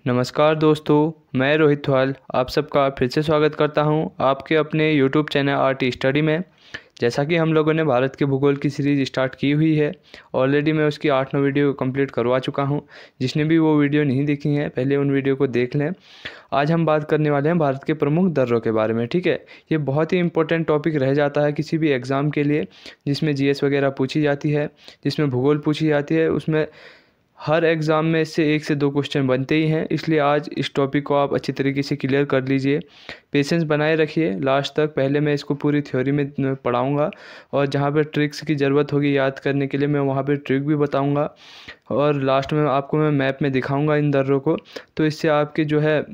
नमस्कार दोस्तों, मैं रोहित थवाल आप सबका फिर से स्वागत करता हूं आपके अपने YouTube चैनल आरटी स्टडी में। जैसा कि हम लोगों ने भारत के भूगोल की सीरीज़ स्टार्ट की हुई है, ऑलरेडी मैं उसकी 8-9 वीडियो कंप्लीट करवा चुका हूं। जिसने भी वो वीडियो नहीं देखी हैं पहले उन वीडियो को देख लें। आज हम बात करने वाले हैं भारत के प्रमुख दर्रों के बारे में। ठीक है, ये बहुत ही इंपॉर्टेंट टॉपिक रह जाता है किसी भी एग्ज़ाम के लिए, जिसमें जीएस वगैरह पूछी जाती है, जिसमें भूगोल पूछी जाती है। उसमें हर एग्ज़ाम में इससे 1 से 2 क्वेश्चन बनते ही हैं। इसलिए आज इस टॉपिक को आप अच्छी तरीके से क्लियर कर लीजिए। पेशेंस बनाए रखिए लास्ट तक। पहले मैं इसको पूरी थ्योरी में पढ़ाऊंगा और जहाँ पे ट्रिक्स की ज़रूरत होगी याद करने के लिए मैं वहाँ पे ट्रिक भी बताऊंगा, और लास्ट में आपको मैं मैप में दिखाऊंगा इन दर्रों को। तो इससे आपके जो है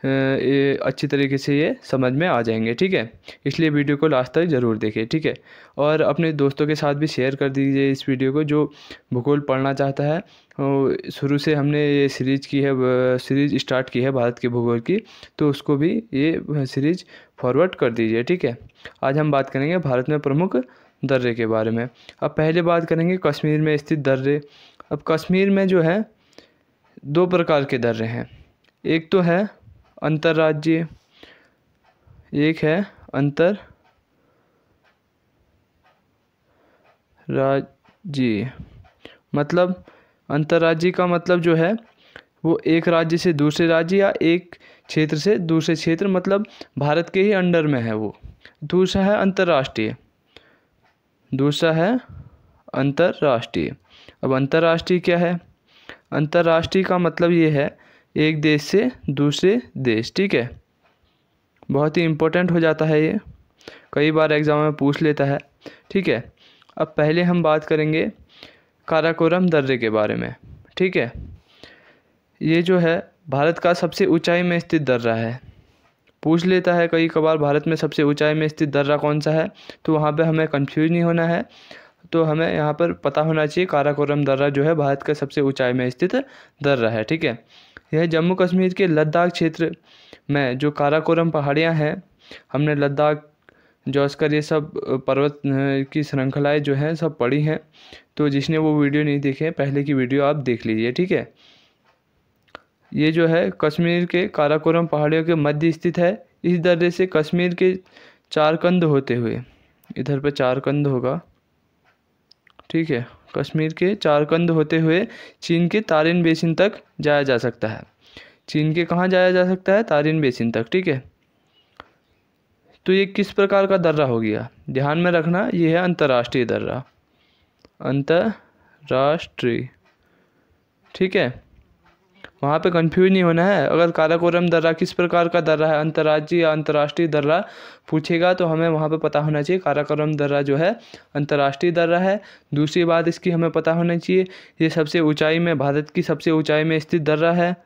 ये अच्छी तरीके से ये समझ में आ जाएंगे। ठीक है, इसलिए वीडियो को लास्ट तक ज़रूर देखें। ठीक है, और अपने दोस्तों के साथ भी शेयर कर दीजिए इस वीडियो को, जो भूगोल पढ़ना चाहता है। शुरू से हमने ये सीरीज़ स्टार्ट की है भारत के भूगोल की, तो उसको भी ये सीरीज़ फॉरवर्ड कर दीजिए। ठीक है, आज हम बात करेंगे भारत में प्रमुख दर्रे के बारे में। अब पहले बात करेंगे कश्मीर में स्थित दर्रे। अब कश्मीर में जो है 2 प्रकार के दर्रे हैं। एक तो है अंतर्राज्यीय, एक है अंतर्राज्यीय। मतलब अंतर्राज्यीय का मतलब जो है वो एक राज्य से दूसरे राज्य या एक क्षेत्र से दूसरे क्षेत्र, मतलब भारत के ही अंडर में है वो। दूसरा है अंतर्राष्ट्रीय, अब अंतर्राष्ट्रीय क्या है? अंतर्राष्ट्रीय का मतलब ये है एक देश से दूसरे देश। ठीक है, बहुत ही इम्पोर्टेंट हो जाता है ये, कई बार एग्ज़ाम में पूछ लेता है। ठीक है, अब पहले हम बात करेंगे काराकोरम दर्रे के बारे में। ठीक है, ये जो है भारत का सबसे ऊंचाई में स्थित दर्रा है। पूछ लेता है कई कबार भारत में सबसे ऊंचाई में स्थित दर्रा कौन सा है, तो वहाँ पे हमें कंफ्यूज नहीं होना है। तो हमें यहाँ पर पता होना चाहिए काराकोरम दर्रा जो है भारत का सबसे ऊंचाई में स्थित दर्रा है। ठीक है, यह जम्मू कश्मीर के लद्दाख क्षेत्र में जो काराकोरम पहाड़ियाँ हैं, हमने लद्दाख, जोस्कर, ये सब पर्वत की श्रृंखलाएँ जो हैं सब पढ़ी हैं। तो जिसने वो वीडियो नहीं देखे पहले की वीडियो आप देख लीजिए। ठीक है, ये जो है कश्मीर के काराकोरम पहाड़ियों के मध्य स्थित है। इस दर्रे से कश्मीर के चारकंद होते हुए, इधर पे चारकंद होगा, ठीक है, कश्मीर के चारकंद होते हुए चीन के तारिन बेसिन तक जाया जा सकता है। चीन के कहाँ जाया जा सकता है? तारिन बेसिन तक। ठीक है, तो ये किस प्रकार का दर्रा हो गया? ध्यान में रखना, ये है अंतर्राष्ट्रीय दर्रा, अंतर्राष्ट्रीय। ठीक है, वहाँ पे कंफ्यूज नहीं होना है। अगर काराकोरम दर्रा किस प्रकार का दर्रा है, अंतर्राज्यीय या अंतर्राष्ट्रीय दर्रा पूछेगा, तो हमें वहाँ पे पता होना चाहिए काराकोरम दर्रा जो है अंतर्राष्ट्रीय दर्रा है। दूसरी बात इसकी हमें पता होना चाहिए ये सबसे ऊंचाई में, भारत की सबसे ऊंचाई में स्थित दर्रा है।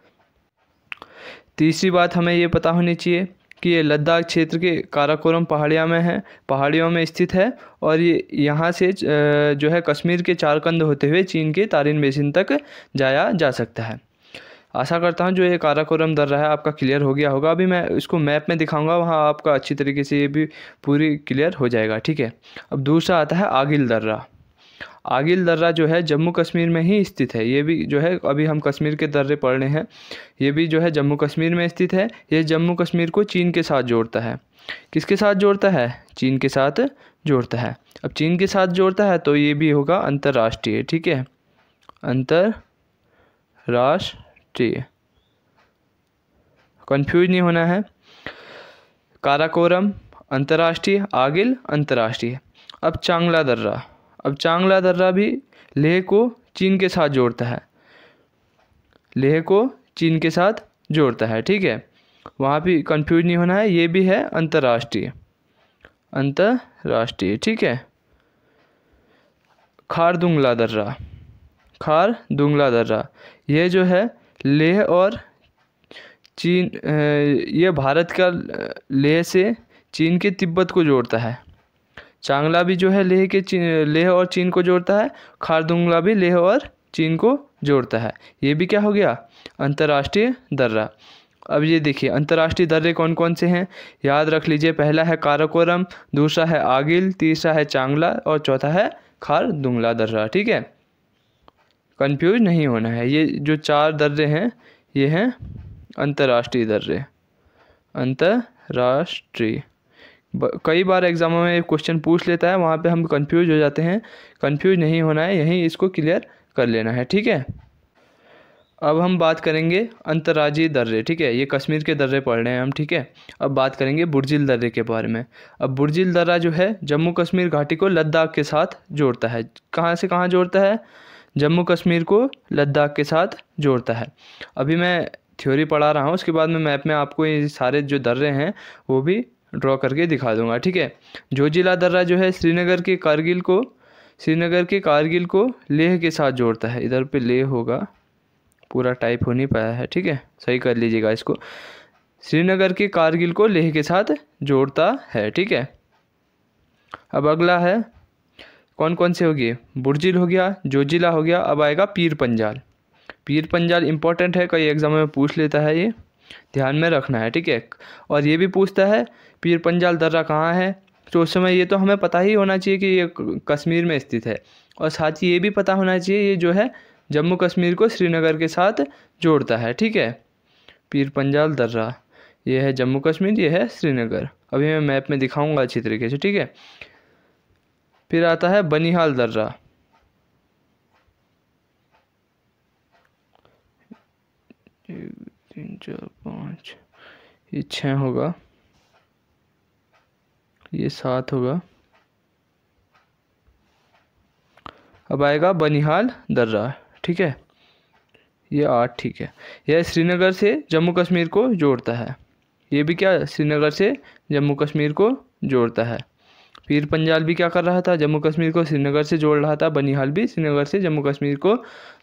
तीसरी बात हमें ये पता होनी चाहिए कि ये लद्दाख क्षेत्र के काराकोरम पहाड़ियों में स्थित है, और ये यहाँ से जो है कश्मीर के चारकंद होते हुए चीन के तारिन बेसिन तक जाया जा सकता है। आशा करता हूँ जो ये काराकोरम दर्रा है आपका क्लियर हो गया होगा। अभी मैं इसको मैप में दिखाऊंगा, वहाँ आपका अच्छी तरीके से ये भी पूरी क्लियर हो जाएगा। ठीक है, अब दूसरा आता है आगिल दर्रा। आगिल दर्रा जो है जम्मू कश्मीर में ही स्थित है। ये भी जो है, अभी हम कश्मीर के दर्रे पढ़ रहे हैं, ये भी जो है जम्मू कश्मीर में स्थित है। ये जम्मू कश्मीर को चीन के साथ जोड़ता है। किसके साथ जोड़ता है? चीन के साथ जोड़ता है। अब चीन के साथ जोड़ता है तो ये भी होगा अंतर्राष्ट्रीय। ठीक है, अंतर्राष्ट्रीय, कंफ्यूज नहीं होना है। काराकोरम अंतर्राष्ट्रीय, आगिल अंतर्राष्ट्रीय। अब चांगला दर्रा भी लेह को चीन के साथ जोड़ता है, ठीक है, वहाँ भी कंफ्यूज नहीं होना है। ये भी है अंतर्राष्ट्रीय। ठीक है, खारदुंगला दर्रा, ये जो है लेह और चीन, ये भारत का लेह से चीन के तिब्बत को जोड़ता है। चांगला भी जो है लेह और चीन को जोड़ता है। खारदुंगला भी लेह और चीन को जोड़ता है। ये भी क्या हो गया? अंतर्राष्ट्रीय दर्रा। अब ये देखिए अंतर्राष्ट्रीय दर्रे कौन कौन से हैं, याद रख लीजिए। पहला है काराकोरम, दूसरा है आगिल, तीसरा है चांगला और चौथा है खारदुंगला दर्रा। ठीक है, कंफ्यूज नहीं होना है। ये जो 4 दर्रे हैं ये हैं अंतर्राष्ट्रीय दर्रे, अंतर्राष्ट्रीय। कई बार एग्जामों में क्वेश्चन पूछ लेता है, वहाँ पे हम कंफ्यूज हो जाते हैं। कंफ्यूज नहीं होना है, यहीं इसको क्लियर कर लेना है, ठीक है। अब हम बात करेंगे अंतर्राज्यीय दर्रे, ठीक है। ये कश्मीर के दर्रे पढ़ रहे हैं हम, ठीक है। अब बात करेंगे बुर्जिल दर्रे के बारे में। अब बुर्जिल दर्रा जो है जम्मू कश्मीर घाटी को लद्दाख के साथ जोड़ता है। कहाँ से कहाँ जोड़ता है? जम्मू कश्मीर को लद्दाख के साथ जोड़ता है। अभी मैं थ्योरी पढ़ा रहा हूँ, उसके बाद में मैप में आपको ये सारे जो दर्रे हैं वो भी ड्रॉ करके दिखा दूंगा, ठीक है। जोजिला दर्रा जो है श्रीनगर के कारगिल को लेह के साथ जोड़ता है। इधर पे लेह होगा, पूरा टाइप हो नहीं पाया है, ठीक है, सही कर लीजिएगा इसको। श्रीनगर के कारगिल को लेह के साथ जोड़ता है, ठीक है। अब अगला है कौन कौन से हो गए? बुर्जिल हो गया, जोजिला हो गया। अब आएगा पीर पंजाल। पीर पंजाल इंपॉर्टेंट है, कई एग्जाम में पूछ लेता है, ये ध्यान में रखना है, ठीक है। और ये भी पूछता है पीर पंजाल दर्रा कहाँ है, तो उस समय ये तो हमें पता ही होना चाहिए कि ये कश्मीर में स्थित है। और साथ ही ये भी पता होना चाहिए ये जो है जम्मू कश्मीर को श्रीनगर के साथ जोड़ता है, ठीक है। पीर पंजाल दर्रा ये है जम्मू कश्मीर, ये है श्रीनगर। अभी मैं मैप में दिखाऊंगा अच्छी तरीके से, ठीक है। फिर आता है बनिहाल दर्रा। 1 3 4 5, ये 6 होगा, ये 7 होगा। अब आएगा बनिहाल दर्रा, ठीक है, ये 8, ठीक है। यह श्रीनगर से जम्मू कश्मीर को जोड़ता है। ये भी क्या श्रीनगर से जम्मू कश्मीर को जोड़ता है। पीर पंजाल भी क्या कर रहा था? जम्मू कश्मीर को श्रीनगर से जोड़ रहा था। बनिहाल भी श्रीनगर से जम्मू कश्मीर को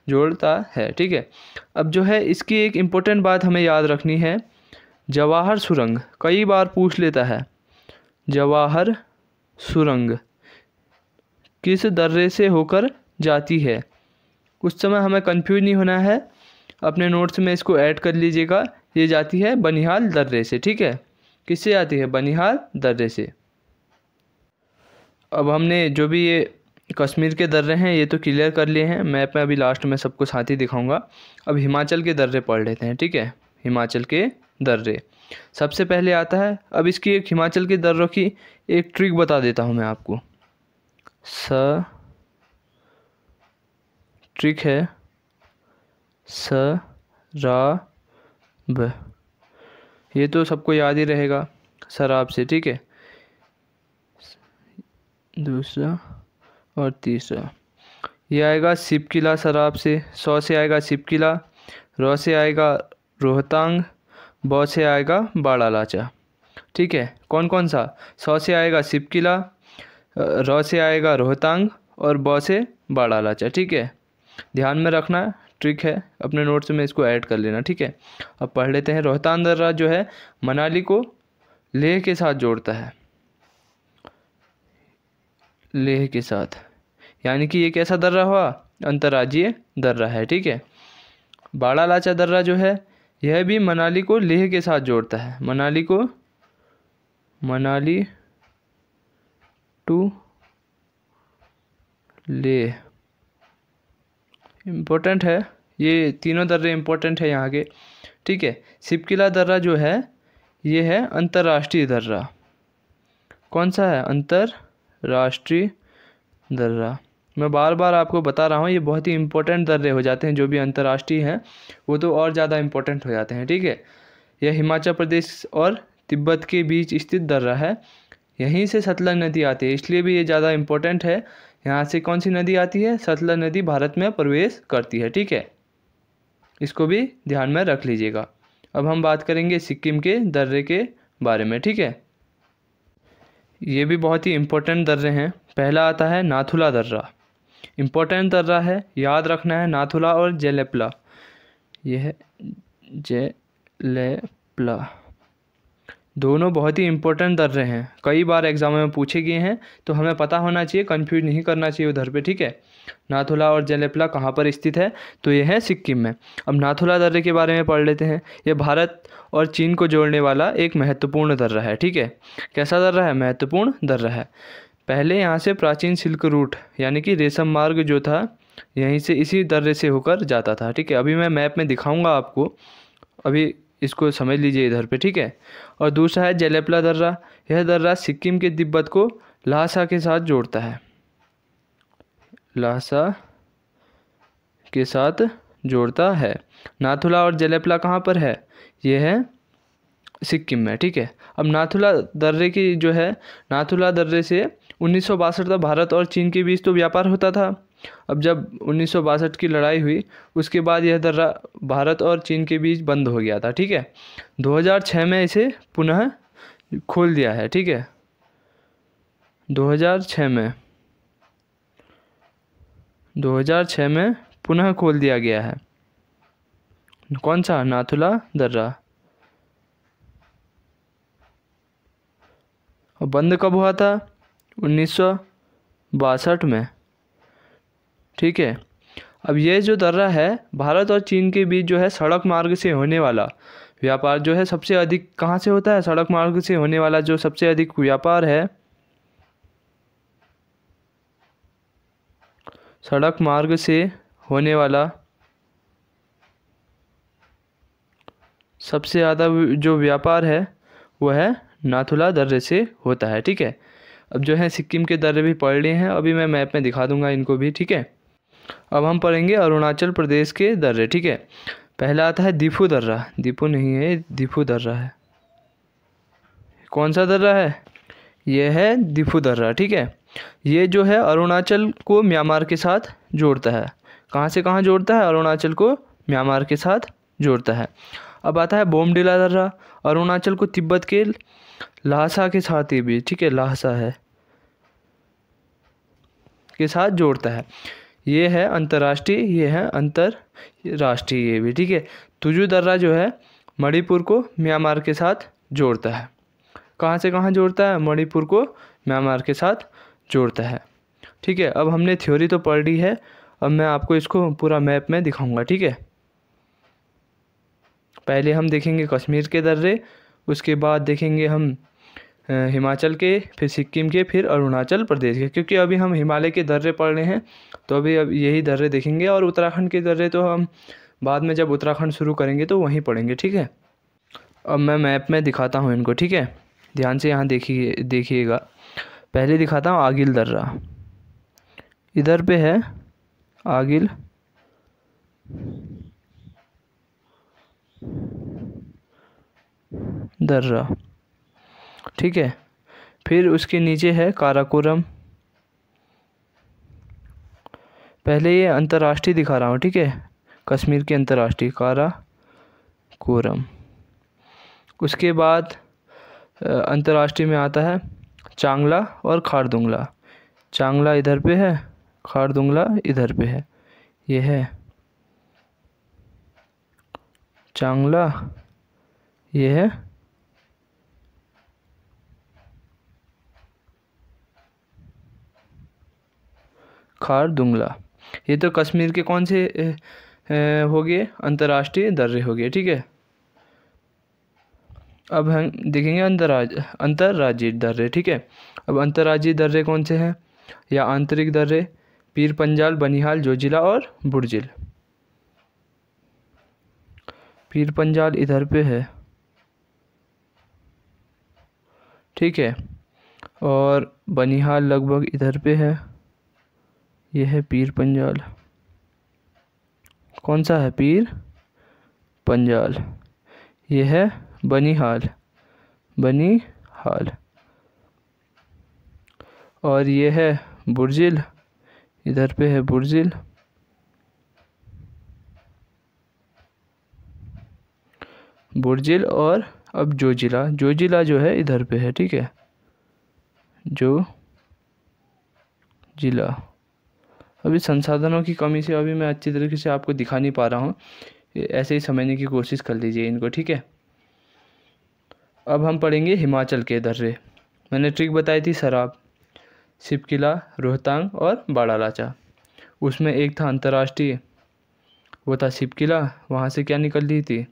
जोड़ता है, ठीक है। अब जो है इसकी एक इम्पोर्टेंट बात हमें याद रखनी है, जवाहर सुरंग कई बार पूछ लेता है। जवाहर सुरंग किस दर्रे से होकर जाती है? उस समय हमें कंफ्यूज नहीं होना है, अपने नोट्स में इसको ऐड कर लीजिएगा। ये जाती है बनिहाल दर्रे से, ठीक है। किससे जाती है? बनिहाल दर्रे से। अब हमने जो भी ये कश्मीर के दर्रे हैं ये तो क्लियर कर लिए हैं, मैप में अभी लास्ट में सबको साथ ही दिखाऊंगा। अब हिमाचल के दर्रे पढ़ लेते हैं, ठीक है। हिमाचल के दर्रे सबसे पहले आता है। अब इसकी एक हिमाचल के दर्रों की एक ट्रिक बता देता हूँ मैं आपको। ट्रिक है सराब, ये तो सबको याद ही रहेगा, शराब से, ठीक है। दूसरा और तीसरा ये आएगा सिपकिला शराब से। 100 से आएगा सिपकिला, र से आएगा रोहतांग, ब से आएगा बाड़ा लाचा, ठीक है। कौन कौन सा? 100 से आएगा सिपकिला, र से आएगा रोहतांग और ब से बाड़ा लाचा, ठीक है। ध्यान में रखना, ट्रिक है, अपने नोट्स में इसको ऐड कर लेना, ठीक है। अब पढ़ लेते हैं। रोहतांग दर्रा जो है मनाली को लेह के साथ जोड़ता है, लेह के साथ, यानी कि ये कैसा दर्रा हुआ? अंतर्राज्यीय दर्रा है, ठीक है। बाड़ा लाचा दर्रा जो है यह भी मनाली को लेह के साथ जोड़ता है। मनाली टू लेह, इम्पोर्टेंट है, ये तीनों दर्रे इम्पोर्टेंट है यहाँ के, ठीक है। सिपकिला दर्रा जो है ये है अंतर्राष्ट्रीय दर्रा। कौन सा है? अंतर्राष्ट्रीय दर्रा। मैं बार बार आपको बता रहा हूँ, ये बहुत ही इंपॉर्टेंट दर्रे हो जाते हैं। जो भी अंतर्राष्ट्रीय हैं वो तो और ज़्यादा इंपॉर्टेंट हो जाते हैं, ठीक है। यह हिमाचल प्रदेश और तिब्बत के बीच स्थित दर्रा है। यहीं से सतलज नदी आती है, इसलिए भी ये ज़्यादा इंपॉर्टेंट है। यहाँ से कौन सी नदी आती है? सतलज नदी भारत में प्रवेश करती है, ठीक है। इसको भी ध्यान में रख लीजिएगा। अब हम बात करेंगे सिक्किम के दर्रे के बारे में, ठीक है। ये भी बहुत ही इम्पोर्टेंट दर्रे हैं। पहला आता है नाथुला दर्रा, इम्पोर्टेंट दर्रा है, याद रखना है। नाथुला और जेलेपला, ये है जेलेपला, दोनों बहुत ही इम्पोर्टेंट दर्रे हैं, कई बार एग्जाम में पूछे गए हैं, तो हमें पता होना चाहिए, कंफ्यूज नहीं करना चाहिए उधर पे, ठीक है। नाथुला और जेलेपला कहाँ पर स्थित है? तो ये है सिक्किम में। अब नाथुला दर्रे के बारे में पढ़ लेते हैं। ये भारत और चीन को जोड़ने वाला एक महत्वपूर्ण दर्रा है, ठीक है। कैसा दर्रा है? महत्वपूर्ण दर्रा है। पहले यहाँ से प्राचीन सिल्क रूट यानी कि रेशम मार्ग जो था यहीं से इसी दर्रे से होकर जाता था, ठीक है। अभी मैं मैप में दिखाऊंगा आपको, अभी इसको समझ लीजिए इधर पे, ठीक है। और दूसरा है जेलेपला दर्रा। यह दर्रा सिक्किम के तिब्बत को ल्हासा के साथ जोड़ता है, ल्हासा के साथ जोड़ता है। नाथुला और जेलेपला कहाँ पर है? ये है सिक्किम में, ठीक है। अब नाथुला दर्रे की जो है, नाथुला दर्रे से 1962 तक भारत और चीन के बीच तो व्यापार होता था। अब जब 1962 की लड़ाई हुई उसके बाद यह दर्रा भारत और चीन के बीच बंद हो गया था, ठीक है। 2006 में इसे पुनः खोल दिया है, ठीक है। 2006 में पुनः खोल दिया गया है। कौन सा? नाथुला दर्रा। और बंद कब हुआ था? 1962 में, ठीक है। अब ये जो दर्रा है भारत और चीन के बीच जो है सड़क मार्ग से होने वाला व्यापार जो है सबसे अधिक कहाँ से होता है? सड़क मार्ग से होने वाला जो सबसे अधिक व्यापार है, सड़क मार्ग से होने वाला सबसे ज़्यादा जो व्यापार है वह है नाथुला दर्रे से होता है, ठीक है। अब जो है सिक्किम के दर्रे भी पढ़ लिए हैं, अभी मैं मैप में दिखा दूंगा इनको भी, ठीक है। अब हम पढ़ेंगे अरुणाचल प्रदेश के दर्रे, ठीक है। पहला आता है दीफू दर्रा, दीपू नहीं है, दीफू दर्रा है। कौन सा दर्रा है? यह है दीफू दर्रा, ठीक है। ये जो है अरुणाचल को म्यांमार के साथ जोड़ता है। कहाँ से कहाँ जोड़ता है? अरुणाचल को म्यांमार के साथ जोड़ता है। अब आता है बोमडिला दर्रा, अरुणाचल को तिब्बत के ल्हासा के साथ ये भी, ठीक है, ल्हासा है के साथ जोड़ता है। ये है अंतर्राष्ट्रीय, ये है अंतरराष्ट्रीय, ये भी, ठीक है। तुजू दर्रा जो है मणिपुर को म्यांमार के साथ जोड़ता है। कहाँ से कहाँ जोड़ता है? मणिपुर को म्यांमार के साथ जोड़ता है, ठीक है। अब हमने थ्योरी तो पढ़ ली है, अब मैं आपको इसको पूरा मैप में दिखाऊंगा, ठीक है। पहले हम देखेंगे कश्मीर के दर्रे, उसके बाद देखेंगे हम हिमाचल के, फिर सिक्किम के, फिर अरुणाचल प्रदेश के, क्योंकि अभी हम हिमालय के दर्रे पढ़ रहे हैं तो अभी अब यही दर्रे देखेंगे। और उत्तराखंड के दर्रे तो हम बाद में जब उत्तराखंड शुरू करेंगे तो वहीं पढ़ेंगे, ठीक है। अब मैं मैप में दिखाता हूँ इनको, ठीक है। ध्यान से यहाँ देखिएगा। पहले दिखाता हूँ आगिल दर्रा, इधर पे है आगिल दर्रा, ठीक है। फिर उसके नीचे है काराकोरम। पहले ये अंतर्राष्ट्रीय दिखा रहा हूँ, ठीक है, कश्मीर के अंतर्राष्ट्रीय काराकोरम। उसके बाद अंतर्राष्ट्रीय में आता है चांगला और खारदुंगला। चांगला इधर पे है, खारदुंगला इधर पे है। ये है चांगला, ये है खारदुंगला। ये तो कश्मीर के कौन से हो गए? अंतर्राष्ट्रीय दर्रे हो गए, ठीक है। अब हम देखेंगे अंतर्राज्यीय दर्रे, ठीक है। अब अंतर्राज्यीय दर्रे कौन से हैं या आंतरिक दर्रे? पीर पंजाल, बनिहाल, जोजिला और बुर्जिल। पीर पंजाल इधर पे है, ठीक है, और बनिहाल लगभग इधर पे है। यह है पीर पंजाल। कौन सा है? पीर पंजाल। यह है बनिहाल, बनिहाल। और ये है बुर्जिल, इधर पे है बुर्जिल। बुर्जिल और अब जोजिला, जोजिला जो है इधर पे है, ठीक है, जो जिला। अभी संसाधनों की कमी से अभी मैं अच्छी तरीके से आपको दिखा नहीं पा रहा हूँ, ऐसे ही समझने की कोशिश कर लीजिए इनको, ठीक है। अब हम पढ़ेंगे हिमाचल के दर्रे। मैंने ट्रिक बताई थी शराब, शिपकिला, रोहतांग और बाड़ालाचा। उसमें एक था अंतर्राष्ट्रीय, वो था शिपकिला। वहाँ से क्या निकल रही थी?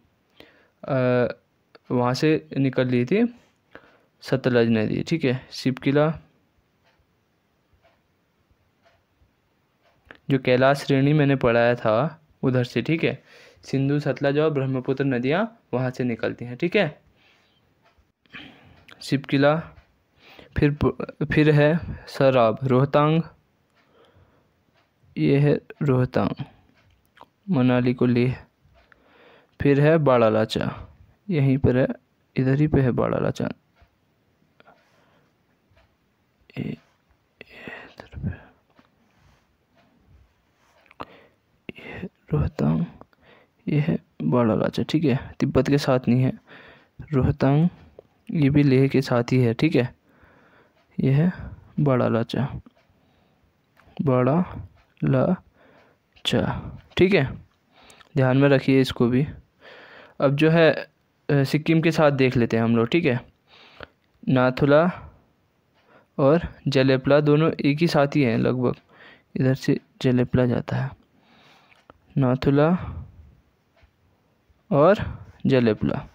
वहाँ से निकल रही थी सतलज नदी, ठीक है। शिपकिला जो कैलाश श्रेणी मैंने पढ़ाया था उधर से, ठीक है। सिंधु, सतलज और ब्रह्मपुत्र नदियाँ वहाँ से निकलती हैं। ठीक है, शिव किला। फिर है सराब, रोहतांग, ये है रोहतांग, मनाली को लेह। फिर है बाड़ा लाचा, यहीं पर है, इधर ही पे है बाड़ा लाचा, रोहतांग, ये है बाड़ा लाचा। ठीक है, तिब्बत के साथ नहीं है रोहतांग, ये भी लेह के साथ ही है। ठीक है, ये है बाड़ा लाचा, बाड़ा लाचा। ठीक है, ध्यान में रखिए इसको भी। अब जो है सिक्किम के साथ देख लेते हैं हम लोग। ठीक है, नाथुला और जलेपला दोनों एक ही साथ ही हैं लगभग, इधर से जलेपला जाता है, नाथुला और जलेपला।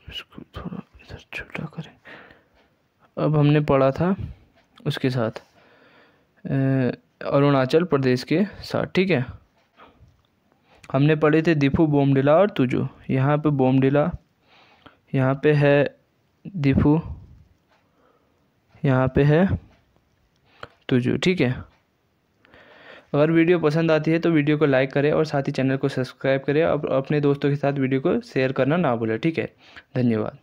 इसको थोड़ा इधर छोटा करें। अब हमने पढ़ा था उसके साथ अरुणाचल प्रदेश के साथ। ठीक है, हमने पढ़े थे दिफू, बोमडिला और तुजू। यहाँ पे बोमडिला, यहाँ पे है दिफू, यहाँ पे है तुजू। ठीक है, अगर वीडियो पसंद आती है तो वीडियो को लाइक करें और साथ ही चैनल को सब्सक्राइब करें और अपने दोस्तों के साथ वीडियो को शेयर करना ना भूलें। ठीक है, धन्यवाद।